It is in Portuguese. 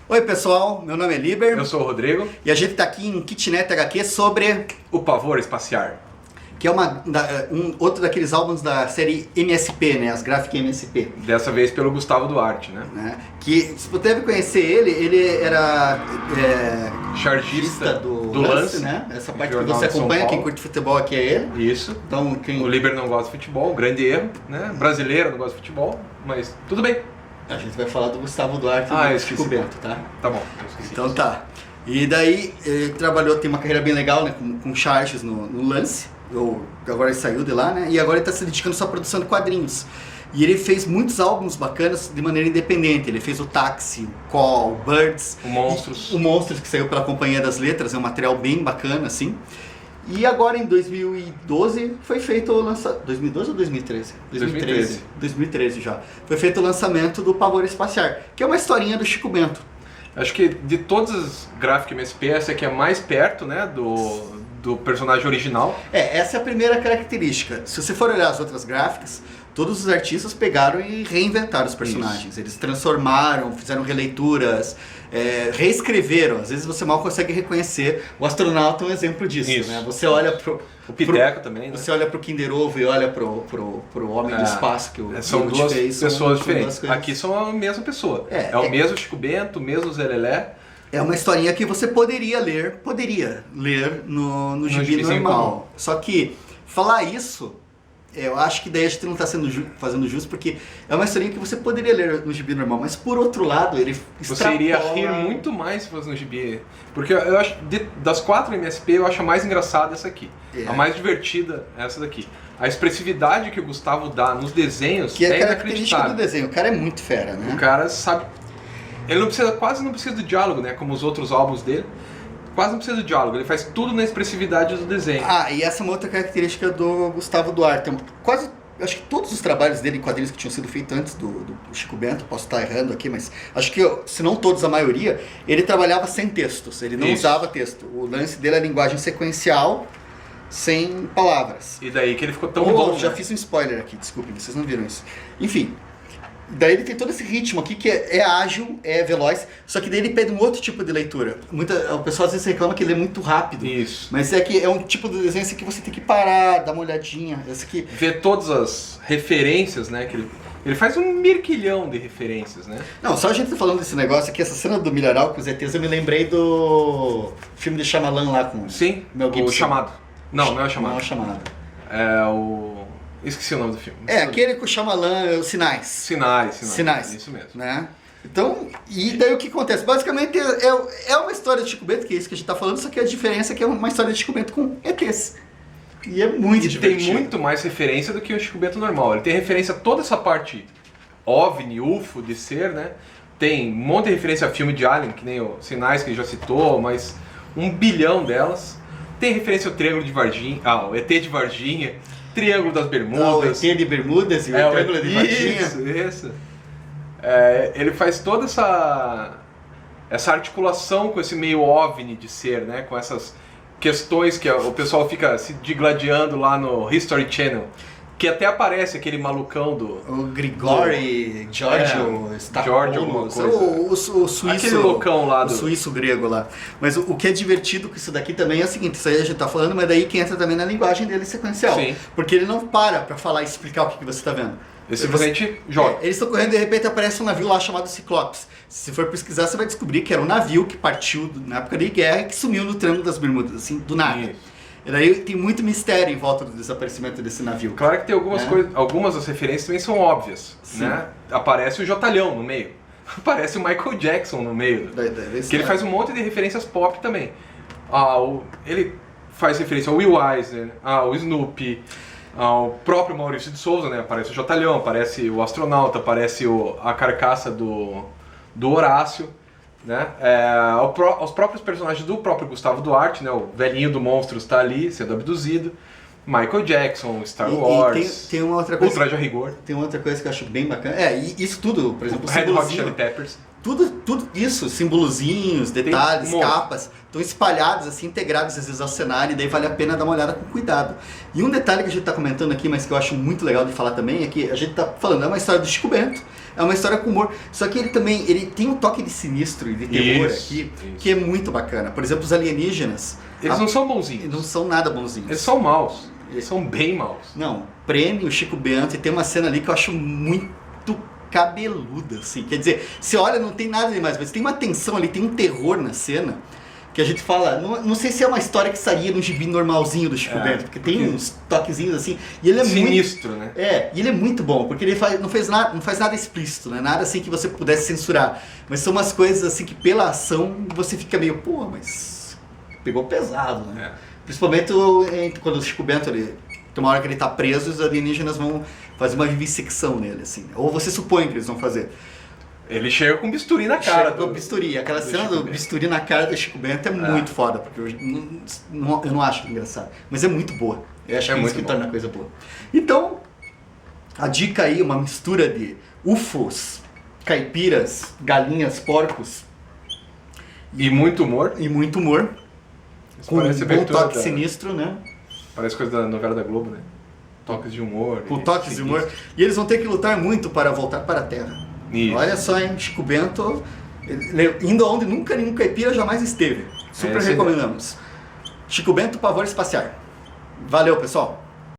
Oi pessoal, meu nome é Liber. Eu sou o Rodrigo. E a gente está aqui em Kitnet HQ sobre O Pavor Espaciar. Que é outro daqueles álbuns da série MSP, né? As Graphic MSP. Dessa vez pelo Gustavo Duarte, né? Que, se você deve conhecer ele era chargista do Lance, né? Essa parte que Jornal você de São acompanha, quem Paulo. curte futebol aqui é ele. Isso. Então, O Liber não gosta de futebol, grande erro, né? Brasileiro não gosta de futebol, mas tudo bem. A gente vai falar do Gustavo Duarte e do Chico Bento, tá? Tá bom, eu esqueci. Então tá. E daí ele trabalhou, tem uma carreira bem legal, né? Com charges no Lance. Agora ele saiu de lá, né? E agora ele está se dedicando só à produção de quadrinhos. E ele fez muitos álbuns bacanas de maneira independente. Ele fez o Táxi, o Call, o Birds. O Monstros. O Monstros, que saiu pela Companhia das Letras. É um material bem bacana, assim. E agora em 2012 foi feito o lançamento... 2012 ou 2013? 2013. 2013 já. Foi feito o lançamento do Pavor Espaciar, que é uma historinha do Chico Bento. Acho que de todas as Graphic MSP, essa aqui é mais perto, né, do personagem original. Essa é a primeira característica. Se você for olhar as outras gráficas, todos os artistas pegaram e reinventaram os personagens. Isso. Eles transformaram, fizeram releituras, reescreveram. Às vezes você mal consegue reconhecer. O Astronauta é um exemplo disso. Isso. Né? Você olha pro... O Piteco também, né? Você olha pro Kinder Ovo e olha pro Homem do Espaço que o são duas fez, pessoas diferentes. Duas aqui são a mesma pessoa. É o mesmo Chico Bento, o mesmo Zé Lelé. É uma historinha que você poderia ler no gibi normal. Só que falar isso, eu acho que daí a gente não está fazendo justo, porque é uma historinha que você poderia ler no gibi normal, mas por outro lado, ele Você iria rir muito mais se fosse no gibi. Porque eu acho, das 4 MSP, eu acho a mais engraçada essa aqui. A mais divertida é essa daqui. A expressividade que o Gustavo dá nos desenhos que é característica inacreditável. do desenho. O cara é muito fera, né? O cara sabe... Ele quase não precisa do diálogo, né? Como os outros álbuns dele. Quase não precisa do diálogo. Ele faz tudo na expressividade do desenho. E essa é uma outra característica do Gustavo Duarte. Acho que todos os trabalhos dele em quadrinhos que tinham sido feitos antes do Chico Bento, posso estar errando aqui, mas acho que, se não todos, a maioria, ele trabalhava sem textos. Ele não usava texto. O lance dele é a linguagem sequencial, sem palavras. E daí que ele ficou tão bom, Já né? fiz um spoiler aqui, desculpem, vocês não viram isso. Enfim, daí ele tem todo esse ritmo aqui que é ágil, é veloz, só que daí ele pede um outro tipo de leitura. O pessoal às vezes reclama que ele é muito rápido. Isso. Mas é que é um tipo de desenho assim que você tem que parar, dar uma olhadinha. Esse aqui... Ver todas as referências, né? Que ele faz um mirquilhão de referências, né? Não, só a gente tá falando desse negócio aqui, essa cena do milharal com os ETs, eu me lembrei do filme de Shyamalan lá com Sim, Mel Gibson. o Chamado. Não é o Chamado. Não é o Chamado. É o... Esqueci o nome do filme. Aquele com o Shyamalan, os Sinais. Sinais. Isso mesmo. Né? Então, e daí o que acontece? Basicamente é uma história de Chico Bento, que é isso que a gente tá falando, só que a diferença é que é uma história de Chico Bento com ETs. E é muito divertido. Tem muito mais referência do que o Chico Bento normal. Ele tem referência a toda essa parte OVNI, UFO, de ser, né? Tem um monte de referência a filme de Alien, que nem o Sinais, que ele já citou, mas 1 bilhão delas. Tem referência ao Triângulo de Varginha, o ET de Varginha, Triângulo das Bermudas. O ET de Bermudas e o Triângulo de Varginha. Isso. Ele faz toda essa articulação com esse meio OVNI de ser, né? Com essas questões que o pessoal fica se digladiando lá no History Channel. Que até aparece aquele malucão do... O Grigori, Giorgio, Giorgio alguma coisa. O suíço... Aquele loucão lá do... O suíço grego lá. Mas o que é divertido com isso daqui também é o seguinte, isso aí a gente tá falando, mas daí que entra também na linguagem dele sequencial. Sim. Porque ele não para falar e explicar o que você tá vendo. Ele simplesmente joga. Eles estão correndo e de repente aparece um navio lá chamado Ciclopes. Se for pesquisar, você vai descobrir que era um navio que partiu na época de guerra e que sumiu no Triângulo das Bermudas, assim, do nada. Isso. E daí tem muito mistério em volta do desaparecimento desse navio. Claro que tem algumas coisas, algumas das referências também são óbvias, né? Aparece o Jotalhão no meio, aparece o Michael Jackson no meio, que ele faz um monte de referências pop também. Ele faz referência ao Will Eisner, ao Snoopy, ao próprio Maurício de Souza, né? Aparece o Jotalhão, aparece o Astronauta, aparece a carcaça do Horácio. Né? Aos próprios personagens do próprio Gustavo Duarte, né? O velhinho do Monstros está ali sendo abduzido, Michael Jackson, Star Wars, tem uma outra coisa, o Traje a Rigor, tem uma outra coisa que eu acho bem bacana, e isso tudo, por exemplo, Red Hot Chili Peppers, tudo isso, simbolozinhos, detalhes, capas, estão espalhados, assim, integrados às vezes ao cenário, e daí vale a pena dar uma olhada com cuidado. E um detalhe que a gente está comentando aqui, mas que eu acho muito legal de falar também, é que a gente está falando, é uma história do Chico Bento, é uma história com humor, só que ele tem um toque de sinistro e de terror aqui, que é muito bacana. Por exemplo, os alienígenas... Eles não são bonzinhos. Eles não são nada bonzinhos. Eles são maus. Eles são bem maus. Não, prêmio o Chico Bento, e tem uma cena ali que eu acho muito cabeluda, assim. Quer dizer, você olha, não tem nada demais, mas tem uma tensão ali, tem um terror na cena, que a gente fala, não sei se é uma história que saía no gibi normalzinho do Chico Bento, porque tem uns toquezinhos assim, e ele é sinistro, muito... né? E ele é muito bom, porque ele não faz nada explícito, né? Nada assim que você pudesse censurar, mas são umas coisas assim que pela ação você fica meio, pô, mas pegou pesado, né? Principalmente quando o Chico Bento, tem uma hora que ele tá preso, os alienígenas vão fazer uma vissecção nele, assim, né? Ou você supõe que eles vão fazer. Ele chega com bisturi na cara. Com bisturi. Aquela cena do bisturi na cara do Chico Bento é muito foda, porque eu não acho engraçado. Mas é muito boa. Eu acho que é isso que torna a coisa boa. Então, a dica aí, uma mistura de UFOs, caipiras, galinhas, porcos. E muito humor. E muito humor. Isso com um bom toque sinistro, né? Parece coisa da novela da Globo, né? Toques de humor. Com toques de humor. E eles vão ter que lutar muito para voltar para a Terra. Isso. Olha só, hein? Chico Bento, indo aonde nunca nenhum caipira jamais esteve. Super recomendamos. Chico Bento, Pavor Espacial. Valeu, pessoal!